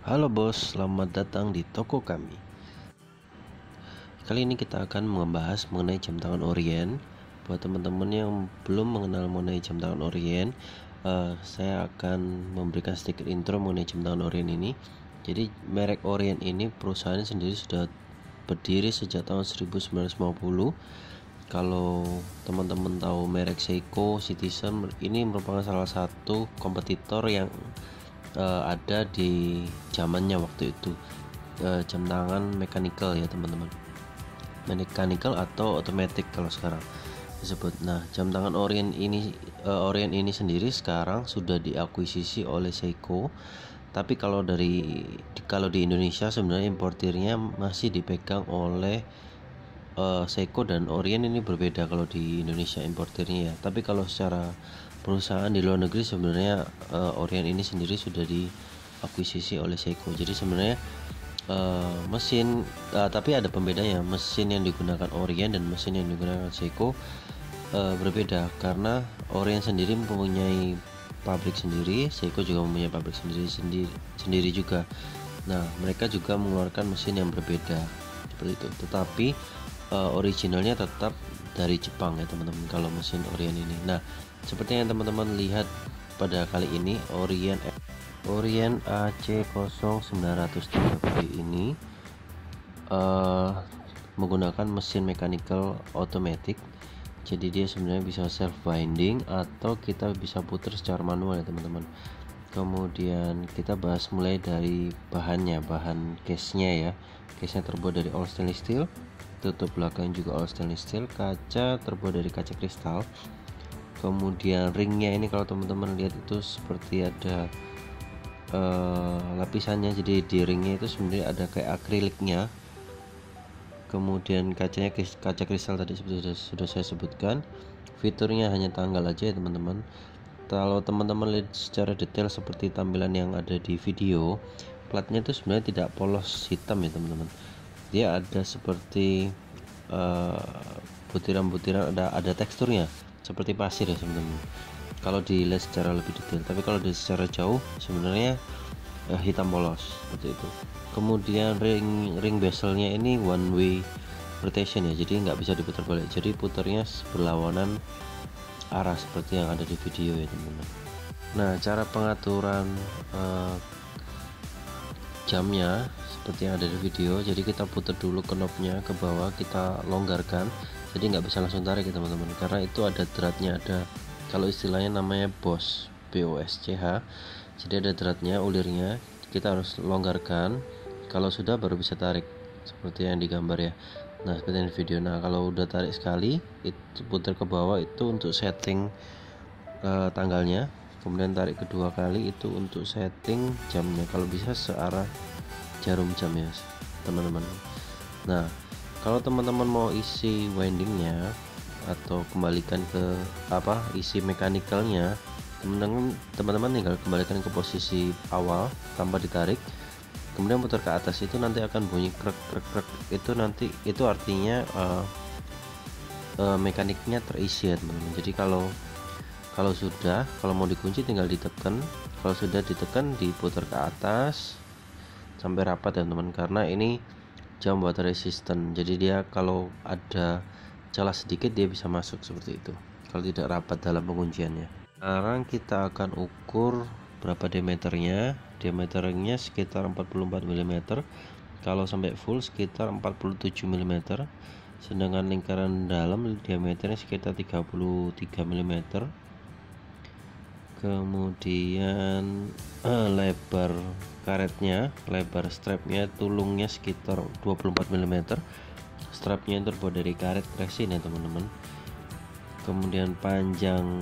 Halo bos, selamat datang di toko kami. Kali ini kita akan membahas mengenai jam tangan Orient. Buat teman-teman yang belum mengenal mengenai jam tangan Orient, saya akan memberikan sedikit intro mengenai jam tangan Orient ini. Jadi merek Orient ini perusahaan sendiri sudah berdiri sejak tahun 1950. Kalau teman-teman tahu merek Seiko, Citizen, ini merupakan salah satu kompetitor yang ada di zamannya waktu itu. Jam tangan mechanical ya teman-teman, mechanical atau automatic kalau sekarang disebut. Nah, jam tangan Orient ini sendiri sekarang sudah diakuisisi oleh Seiko. Tapi kalau di Indonesia sebenarnya importirnya masih dipegang oleh Seiko, dan Orient ini berbeda kalau di Indonesia importirnya ya. Tapi kalau secara perusahaan di luar negeri sebenarnya Orient ini sendiri sudah diakuisisi oleh Seiko. Jadi sebenarnya mesin tapi ada pembedanya. Mesin yang digunakan Orient dan mesin yang digunakan Seiko berbeda, karena Orient sendiri mempunyai pabrik sendiri, Seiko juga mempunyai pabrik sendiri juga. Nah, mereka juga mengeluarkan mesin yang berbeda seperti itu. Tetapi originalnya tetap dari Jepang ya teman-teman kalau mesin Orient ini. Nah, seperti yang teman-teman lihat pada kali ini, Orient AC0930B ini menggunakan mesin mechanical automatic. Jadi dia sebenarnya bisa self winding atau kita bisa putar secara manual ya teman-teman. Kemudian kita bahas mulai dari bahan case-nya ya. Case-nya terbuat dari all stainless steel, tutup belakang juga all stainless steel, kaca terbuat dari kaca kristal. Kemudian ringnya ini kalau teman-teman lihat itu seperti ada lapisannya, jadi di ringnya itu sebenarnya ada kayak akriliknya. Kemudian kacanya kaca kristal tadi sudah saya sebutkan. Fiturnya hanya tanggal aja ya teman-teman. Kalau teman-teman lihat secara detail seperti tampilan yang ada di video, platnya itu sebenarnya tidak polos hitam ya teman-teman. Dia ada seperti butiran-butiran, ada teksturnya seperti pasir ya teman-teman kalau dilihat secara lebih detail. Tapi kalau dilihat secara jauh sebenarnya hitam polos seperti itu. Kemudian ring bezelnya ini one way rotation ya, jadi nggak bisa diputar balik, jadi putarnya berlawanan arah seperti yang ada di video ya teman-teman. Nah, cara pengaturan jamnya seperti yang ada di video. Jadi kita putar dulu knobnya ke bawah, kita longgarkan, jadi nggak bisa langsung tarik ya teman-teman, karena itu ada dratnya, ada kalau istilahnya namanya BOSCH, jadi ada dratnya, ulirnya, kita harus longgarkan. Kalau sudah baru bisa tarik seperti yang digambar ya. Nah, seperti yang di video. Nah, kalau udah tarik sekali, itu putar ke bawah itu untuk setting tanggalnya. Kemudian tarik kedua kali itu untuk setting jamnya, kalau bisa searah jarum jam ya teman-teman. Nah, kalau teman-teman mau isi windingnya atau kembalikan ke isi mechanical-nya, teman-teman tinggal kembalikan ke posisi awal tanpa ditarik, kemudian putar ke atas, itu nanti akan bunyi krek krek krek. Itu artinya mekaniknya terisi ya teman-teman. Jadi kalau mau dikunci tinggal ditekan, kalau sudah ditekan diputar ke atas sampai rapat ya teman-teman, karena ini jam water resistant, jadi dia kalau ada celah sedikit dia bisa masuk seperti itu kalau tidak rapat dalam pengunciannya. Sekarang kita akan ukur berapa diameternya. Diameternya sekitar 44 mm, kalau sampai full sekitar 47 mm, sedangkan lingkaran dalam diameternya sekitar 33 mm. Kemudian lebar karetnya, lebar strapnya, tulungnya sekitar 24 mm. Strapnya terbuat dari karet resin ya teman-teman. Kemudian panjang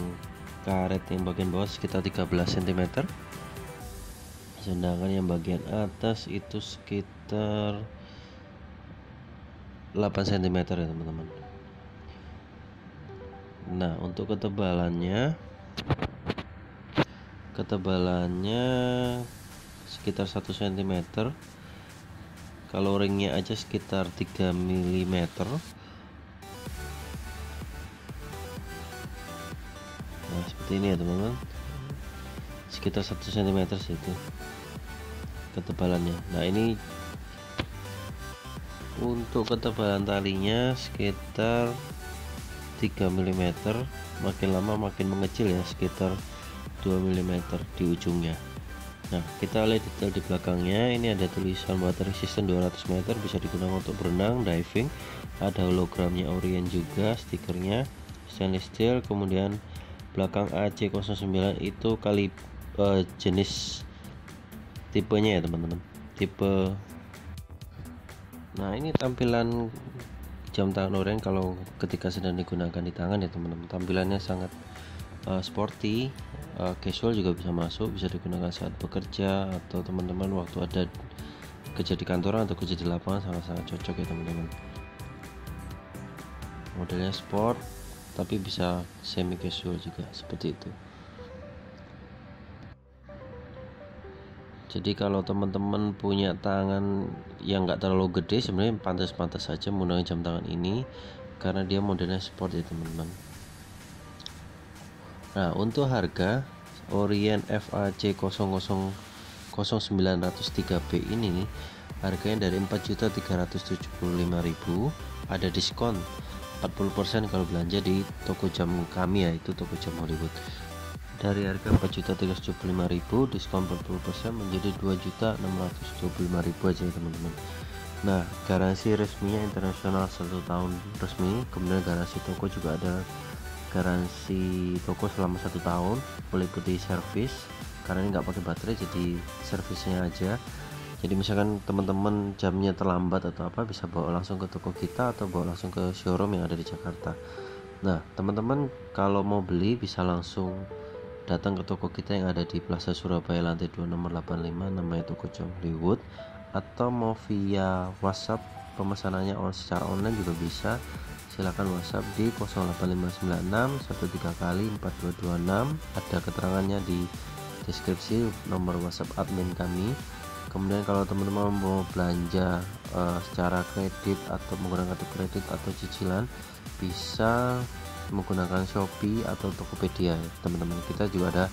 karet yang bagian bawah sekitar 13 cm, sedangkan yang bagian atas itu sekitar 8 cm ya teman-teman. Nah, untuk ketebalannya sekitar 1 cm, kalau ringnya aja sekitar 3 mm. Nah, seperti ini ya teman-teman, sekitar 1 cm itu. ketebalannya. Nah, ini untuk ketebalan talinya sekitar 3 mm, makin lama makin mengecil ya, sekitar 2 mm di ujungnya. Nah, kita lihat detail di belakangnya. Ini ada tulisan water resistant 200 meter, bisa digunakan untuk berenang, diving. Ada hologramnya Orient juga, stikernya stainless steel. Kemudian belakang AC09 itu jenis tipenya ya teman-teman, tipe. Nah, ini tampilan jam tangan Orient kalau ketika sedang digunakan di tangan ya teman-teman. Tampilannya sangat sporty, casual juga bisa masuk, bisa digunakan saat bekerja atau teman-teman waktu ada kerja di kantoran atau kerja di lapangan, sangat-sangat cocok ya teman-teman. Modelnya sport tapi bisa semi casual juga, seperti itu. Jadi kalau teman-teman punya tangan yang nggak terlalu gede, sebenarnya pantas-pantas saja menggunakan jam tangan ini karena dia modelnya sport ya teman-teman. Nah, untuk harga Orient FAC 00903B ini harganya dari 4.375.000, ada diskon 40% kalau belanja di toko jam kami, yaitu toko jam Hollywood. Dari harga 4.375.000 diskon 40% menjadi 2.625.000 aja ya teman-teman. Nah, garansi resminya internasional 1 tahun resmi. Kemudian garansi toko juga ada, garansi toko selama 1 tahun, meliputi servis karena ini nggak pakai baterai, jadi servisnya aja. Jadi misalkan teman-teman jamnya terlambat atau apa, bisa bawa langsung ke toko kita atau bawa langsung ke showroom yang ada di Jakarta. Nah, teman-teman kalau mau beli bisa langsung datang ke toko kita yang ada di Plaza Surabaya lantai 2 nomor 85, namanya toko jam Hollywood. Atau mau via WhatsApp pemesanannya secara online juga bisa, silakan WhatsApp di 08596 13 kali 4226, ada keterangannya di deskripsi nomor WhatsApp admin kami. Kemudian kalau teman-teman mau belanja secara kredit atau menggunakan kartu kredit atau cicilan, bisa menggunakan Shopee atau Tokopedia ya teman-teman. Kita juga ada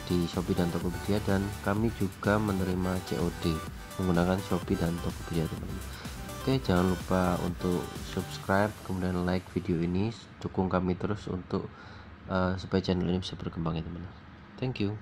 di Shopee dan Tokopedia, dan kami juga menerima COD menggunakan Shopee dan Tokopedia teman-teman. Oke, jangan lupa untuk subscribe, kemudian like video ini, dukung kami terus untuk supaya channel ini bisa berkembang ya teman-teman. Thank you.